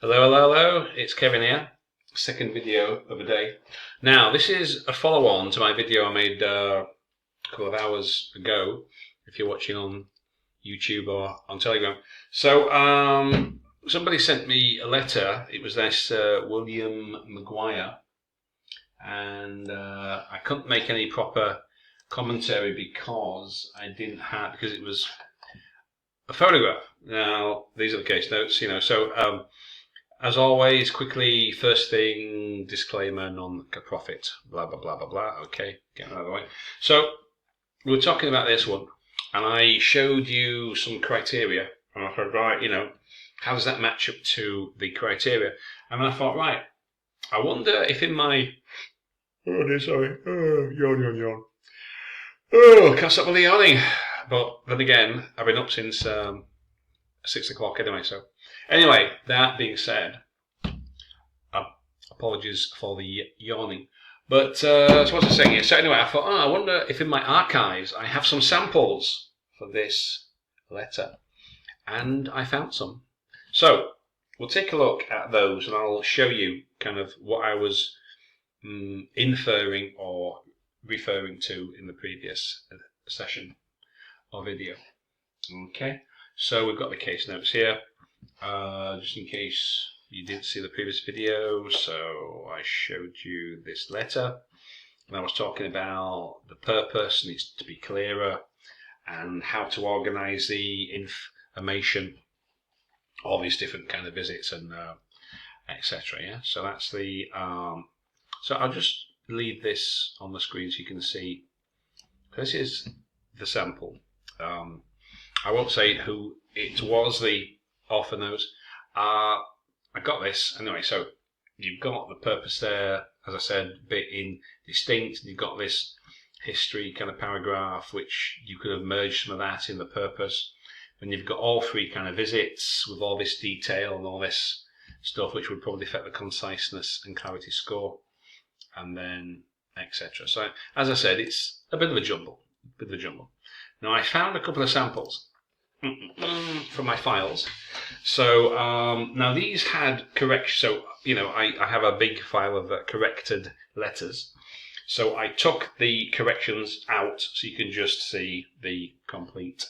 Hello, hello, hello, it's Kevin here. Second video of the day. Now, this is a follow-on to my video I made a couple of hours ago, if you're watching on YouTube or on Telegram. So, somebody sent me a letter. It was this William McGuire, and I couldn't make any proper commentary because it was a photograph. Now, these are the case notes, so as always, quickly, first thing, disclaimer, non-profit, blah, blah, blah, blah, blah. Okay, get that out of the way. So, we were talking about this one, and I showed you some criteria, and I thought, right, how does that match up to the criteria? And I thought, right, I wonder if in my, yawn. Oh, can't stop with the yawning. But then again, I've been up since 6 o'clock anyway, so. Anyway, that being said, apologies for the yawning. But, so what was I saying here? So anyway, I thought, I wonder if in my archives I have some samples for this letter. And I found some. So, we'll take a look at those and I'll show you kind of what I was inferring or referring to in the previous session or video. Okay, so we've got the case notes here. Just in case you didn't see the previous video, so I showed you this letter and I was talking about the purpose needs to be clearer and how to organize the information, all these different kind of visits and etc. Yeah, so that's the so I'll just leave this on the screen so you can see. This is the sample. I won't say who it was, the author knows. I got this anyway. So you've got the purpose there, as I said, a bit indistinct. You've got this history kind of paragraph, which you could have merged some of that in the purpose. And you've got all three kind of visits with all this detail and all this stuff, which would probably affect the conciseness and clarity score, and then etc. So as I said, it's a bit of a jumble. Now I found a couple of samples from my files. So now these had correction. So I have a big file of corrected letters. So I took the corrections out so you can just see the complete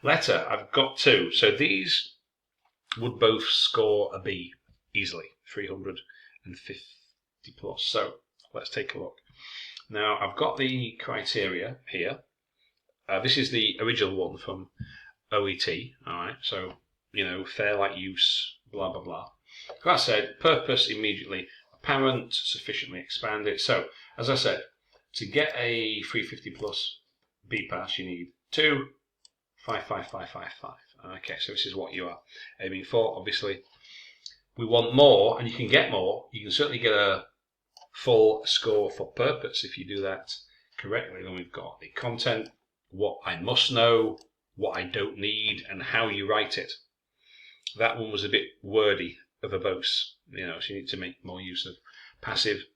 letter. I've got two. So these would both score a B easily, 350 plus. So let's take a look. Now I've got the criteria here. This is the original one from OET, alright, so, fair like use, blah, blah, blah. That said, purpose immediately apparent, sufficiently expanded. So, as I said, to get a 350 plus B pass, you need 2, 5, 5, 5, 5, 5. Okay, so this is what you are aiming for, obviously. We want more, and you can get more. You can certainly get a full score for purpose if you do that correctly. Then we've got the content, what I must know, what I don't need, and how you write it. That one was a bit wordy, verbose, so you need to make more use of passive,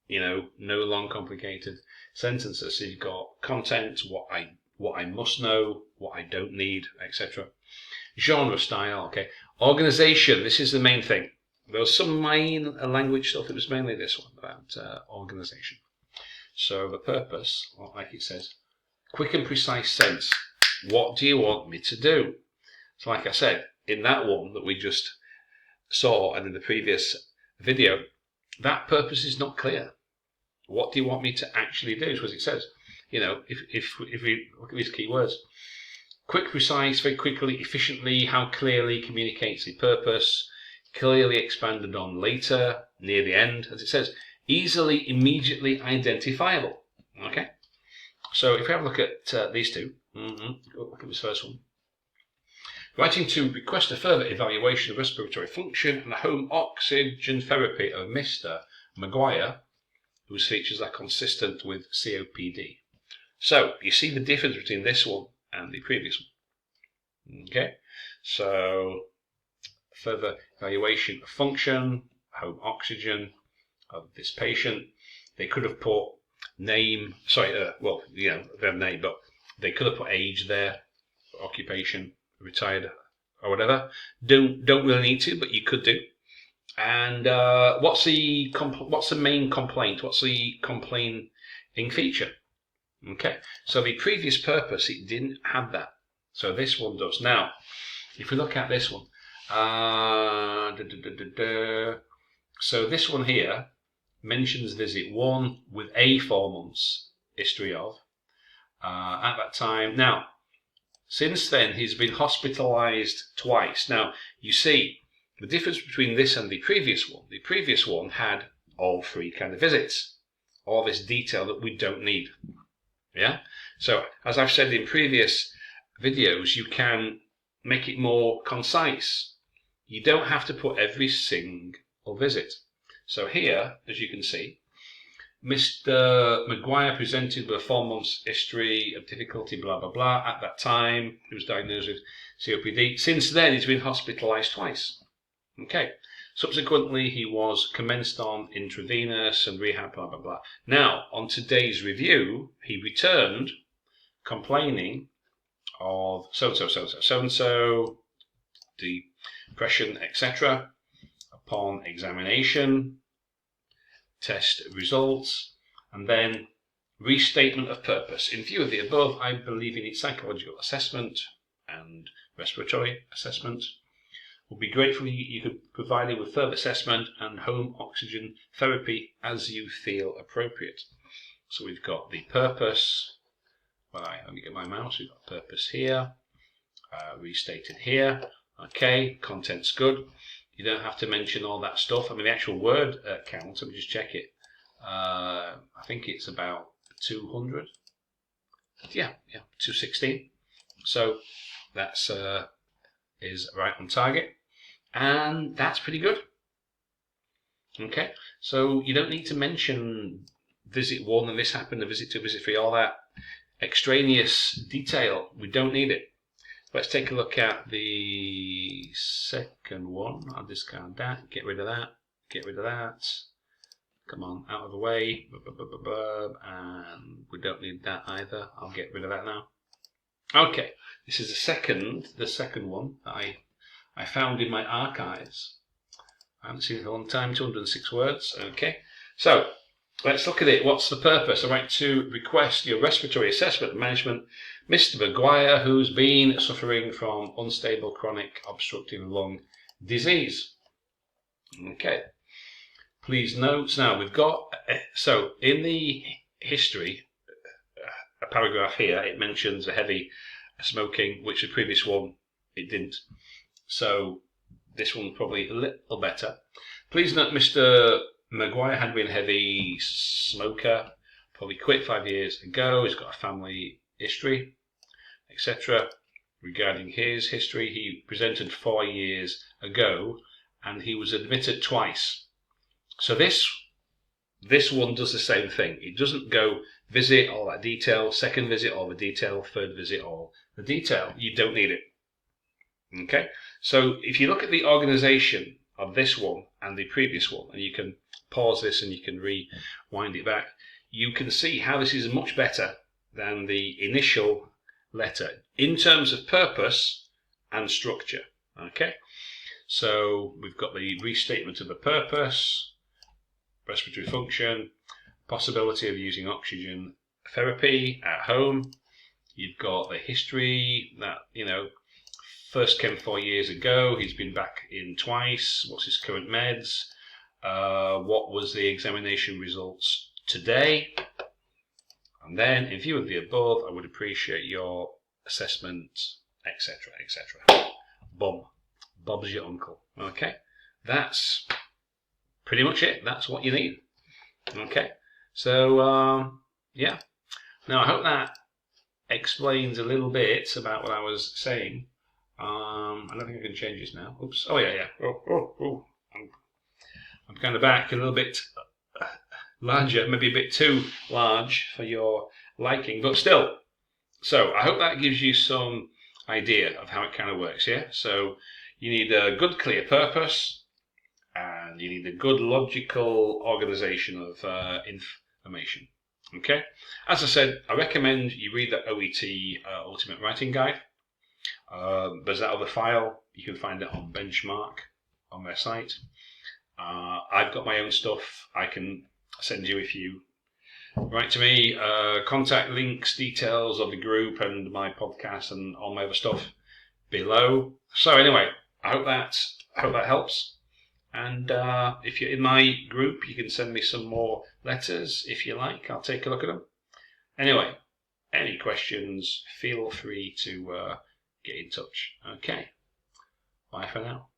no long complicated sentences. So you've got content, what I must know, what I don't need, etc. Genre style, okay. Organization, this is the main thing. There was some main language stuff, it was mainly this one about organization. So the purpose, like it says, quick and precise sense. What do you want me to do? So like I said, in that one that we just saw and in the previous video, that purpose is not clear. What do you want me to actually do? Because it says, if we look at these keywords, quick, precise, very quickly, efficiently, how clearly communicates the purpose, clearly expanded on later, near the end, as it says, easily, immediately identifiable. Okay? So if we have a look at these two, look at this first one. Writing to request a further evaluation of respiratory function and the home oxygen therapy of Mr. McGuire, whose features are consistent with COPD. So you see the difference between this one and the previous one. Okay, so further evaluation of function, home oxygen of this patient. They could have put name, they have name, but they could have put age there, occupation, retired, or whatever. Don't really need to, but you could do. And what's the main complaint? What's the complaining feature? Okay, so the previous purpose, it didn't have that. So this one does. Now, if we look at this one, so this one here mentions visit 1 with a 4 months history of at that time. Now, since then, he's been hospitalized twice. Now, you see the difference between this and the previous one. The previous one had all 3 kind of visits, all this detail that we don't need. Yeah. So, as I've said in previous videos, you can make it more concise. You don't have to put every single visit. So here, as you can see, Mr. McGuire presented with a 4 months history of difficulty, blah, blah, blah. At that time, he was diagnosed with COPD. Since then, he's been hospitalized twice. Okay. Subsequently, he was commenced on intravenous and rehab, blah, blah, blah. Now, on today's review, he returned complaining of so-and-so, depression, etc. Upon examination, test results, and then restatement of purpose. In view of the above, I believe you need psychological assessment and respiratory assessment. Would be grateful if you could provide it with further assessment and home oxygen therapy as you feel appropriate. So we've got the purpose. Right, let me get my mouse. We've got purpose here, restated here. Okay, content's good. You don't have to mention all that stuff. I mean, the actual word count, let me just check it. I think it's about 200. Yeah, 216. So that's is right on target. And that's pretty good. Okay, so you don't need to mention visit 1 and this happened, and visit 2, visit 3, all that extraneous detail. We don't need it. Let's take a look at the second one. I'll discard that, get rid of that, get rid of that. Come on, out of the way. And we don't need that either. I'll get rid of that now. Okay, this is the second one that I found in my archives. I haven't seen it for a long time, 206 words. Okay, so let's look at it. What's the purpose? I'd like to request your respiratory assessment and management, Mr. McGuire, who's been suffering from unstable chronic obstructive lung disease. Okay, please note. Now we've got, so in the history, a paragraph here, it mentions a heavy smoking, which the previous one, it didn't. So this one probably a little better. Please note Mr. McGuire had been a heavy smoker, probably quit 5 years ago. He's got a family history, etc. Regarding his history, he presented 4 years ago and he was admitted twice. So this one does the same thing. It doesn't go visit, all that detail, second visit, all the detail, third visit, all the detail. You don't need it. Okay, so if you look at the organization of this one and the previous one, and you can pause this and you can rewind it back, you can see how this is much better than the initial letter in terms of purpose and structure. Okay, so we've got the restatement of the purpose, respiratory function, possibility of using oxygen therapy at home. You've got the history that, first came 4 years ago. He's been back in twice. What's his current meds? What was the examination results today? And then, in view of the above, I would appreciate your assessment, etc., etc. Boom. Bob's your uncle. Okay? That's pretty much it. That's what you need. Okay? So, yeah. Now, I hope that explains a little bit about what I was saying. I don't think I can change this now. Oops. Oh, yeah. Oh. I'm kind of back a little bit larger, maybe a bit too large for your liking, but still. So I hope that gives you some idea of how it kind of works, yeah? So you need a good, clear purpose, and you need a good, logical organization of information, okay? As I said, I recommend you read the OET Ultimate Writing Guide. There's that other file. You can find it on Benchmark on their site. I've got my own stuff I can send you if you write to me. Contact links, details of the group and my podcast and all my other stuff below. So anyway, I hope that helps. And if you're in my group, you can send me some more letters if you like. I'll take a look at them. Anyway, any questions, feel free to get in touch. Okay, bye for now.